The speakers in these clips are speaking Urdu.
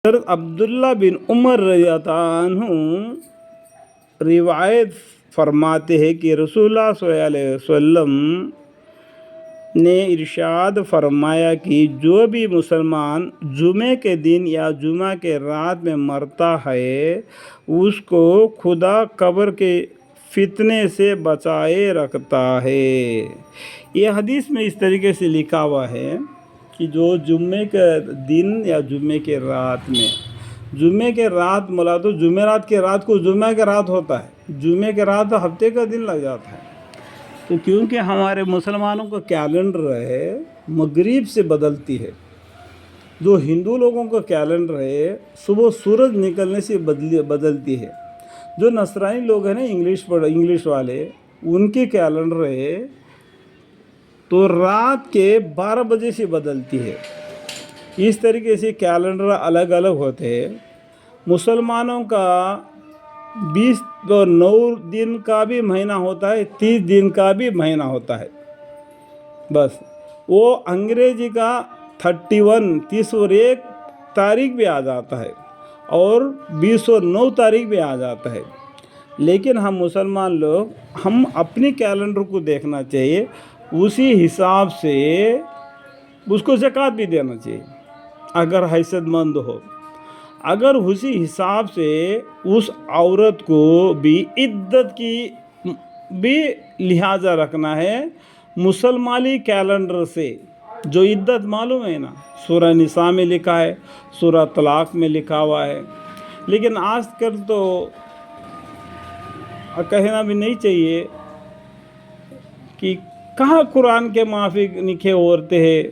حضرت عبداللہ بن عمر رضی اللہ عنہ روایت فرماتے ہیں کہ رسول اللہ صلی اللہ علیہ وسلم نے ارشاد فرمایا کہ جو بھی مسلمان جمعے کے دن یا جمعہ کے رات میں مرتا ہے اس کو خدا قبر کے فتنے سے بچائے رکھتا ہے۔ یہ حدیث میں اس طریقے سے لکھا ہوا ہے کہ جو جمعے کے دن یا جمعے کے رات میں، جمعے کے رات ملا تو جمعرات کے رات کو جمعہ کے رات ہوتا ہے، جمعے کے رات ہفتے کا دن لگ جاتا ہے۔ تو کیونکہ ہمارے مسلمانوں کا کیلنڈر ہے مغرب سے بدلتی ہے، جو ہندو لوگوں کا کیلنڈر ہے صبح سورج نکلنے سے بدلتی ہے، جو نصرانی لوگ ہیں نا انگلش والے، ان کے کیلنڈر ہے تو رات کے 12 بجے سے بدلتی ہے۔ اس طریقے سے کیلنڈر الگ الگ ہوتے ہیں۔ مسلمانوں کا 29 دن کا بھی مہینہ ہوتا ہے، 30 دن کا بھی مہینہ ہوتا ہے، بس وہ انگریزی کا 30 اور 1 تاریخ بھی آ جاتا ہے اور 29 تاریخ بھی آ جاتا ہے۔ لیکن ہم مسلمان لوگ ہم اپنی کیلنڈر کو دیکھنا چاہیے، اسی حساب سے اس کو زکوٰۃ بھی دینا چاہیے اگر حیثیت مند ہو، اگر اسی حساب سے اس عورت کو بھی عدت کی بھی لحاظہ رکھنا ہے مسلمانی کیلنڈر سے، جو عدت معلوم ہے نا، سورہ نساء میں لکھا ہے، سورہ طلاق میں لکھا ہوا ہے۔ لیکن آج کل تو کہنا بھی نہیں چاہیے کہ کہاں قرآن کے موافق نکاح ہوتے ہیں،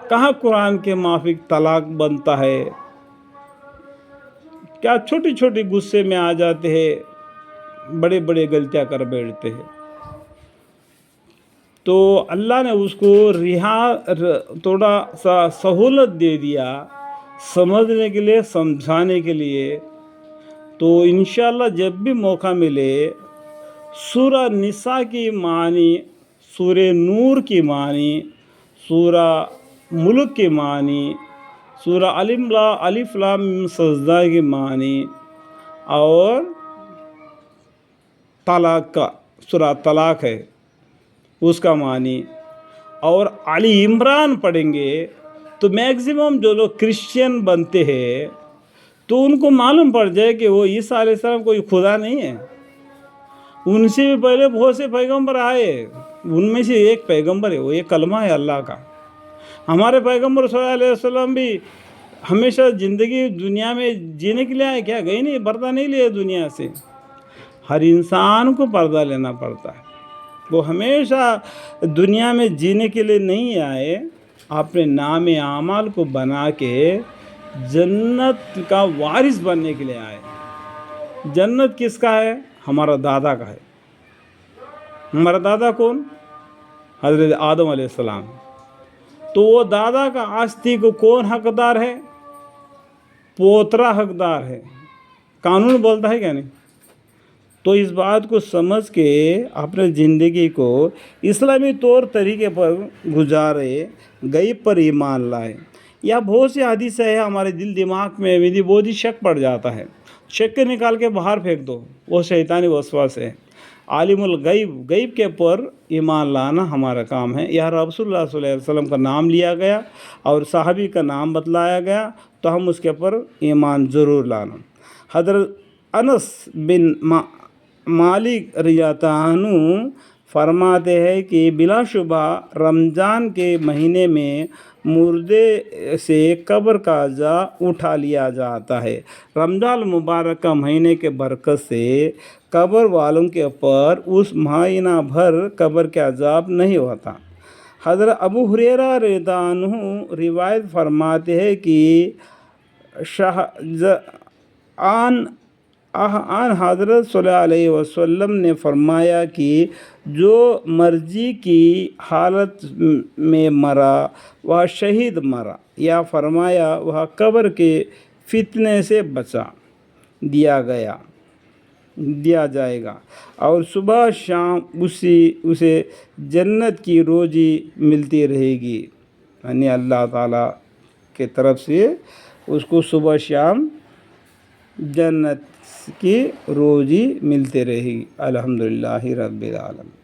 کہاں قرآن کے موافق طلاق بنتا ہے، کیا چھوٹی چھوٹی غصے میں آ جاتے ہیں، بڑے بڑے غلطیاں کر بیٹھتے ہیں۔ تو اللہ نے اس کو تھوڑا سا سہولت دے دیا سمجھنے کے لیے، سمجھانے کے لیے۔ تو انشاءاللہ جب بھی موقع ملے سورہ نساء کی معنی، سورہ نور کی معنی، سورہ ملک کی معنی، سورہ الف لام میم سجدہ کی معنی، اور طلاق کا سورہ طلاق ہے اس کا معنی، اور علی عمران پڑھیں گے تو میکسیمم جو لوگ کرسچین بنتے ہیں تو ان کو معلوم پڑ جائے کہ وہ عیسیٰ علیہ السلام کوئی خدا نہیں ہے۔ ان سے بھی پہلے بہت سے پیغمبر آئے، ان میں سے ایک پیغمبر ہے، وہ یہ کلمہ ہے اللہ کا۔ ہمارے پیغمبر صلی اللہ علیہ وسلم بھی ہمیشہ زندگی دنیا میں جینے کے لیے آئے کیا؟ گئے نہیں، پردہ نہیں لیے دنیا سے۔ ہر انسان کو پردہ لینا پڑتا ہے، وہ ہمیشہ دنیا میں جینے کے لیے نہیں آئے، اپنے نام اعمال کو بنا کے جنت کا وارث بننے کے لیے آئے۔ جنت کس کا ہے؟ ہمارا دادا کا ہے۔ ہمارا دادا کون؟ حضرت آدم علیہ السلام۔ تو وہ دادا کا آستی کو کون حقدار ہے؟ پوترا حقدار ہے۔ قانون بولتا ہے کیا نہیں؟ تو اس بات کو سمجھ کے اپنے زندگی کو اسلامی طور طریقے پر گزارے، غیب پر ایمان لائے۔ یا بہت سی حدیثیں ہیں ہمارے دل دماغ میں بہت ہی شک پڑ جاتا ہے، شک کے نکال کے باہر پھینک دو، وہ شیطانی وسواس ہے۔ عالم الغیب، غیب کے پر ایمان لانا ہمارا کام ہے۔ یا رسول اللہ صلی اللہ علیہ وسلم کا نام لیا گیا اور صحابی کا نام بتلایا گیا تو ہم اس کے پر ایمان ضرور لانا۔ حضرت انس بن مالک رضی اللہ عنہ فرماتے ہیں کہ بلا شبہ رمضان کے مہینے میں مردے سے قبر کا عذاب اٹھا لیا جاتا ہے۔ رمضان مبارک کا مہینے کے برکت سے قبر والوں کے اوپر اس مہینہ بھر قبر کے عذاب نہیں ہوتا۔ حضرت ابو ہریرہ رضی اللہ عنہ روایت فرماتے ہیں کہ حضرت صلی اللہ علیہ وسلم نے فرمایا کہ جو مرضی کی حالت میں مرا وہ شہید مرا، یا فرمایا وہ قبر کے فتنے سے بچا دیا جائے گا، اور صبح شام اسے جنت کی روزی ملتی رہے گی۔ یعنی اللہ تعالیٰ کی طرف سے اس کو صبح شام جنت کی روزی ملتے رہے گی. الحمدللہ رب العالمین.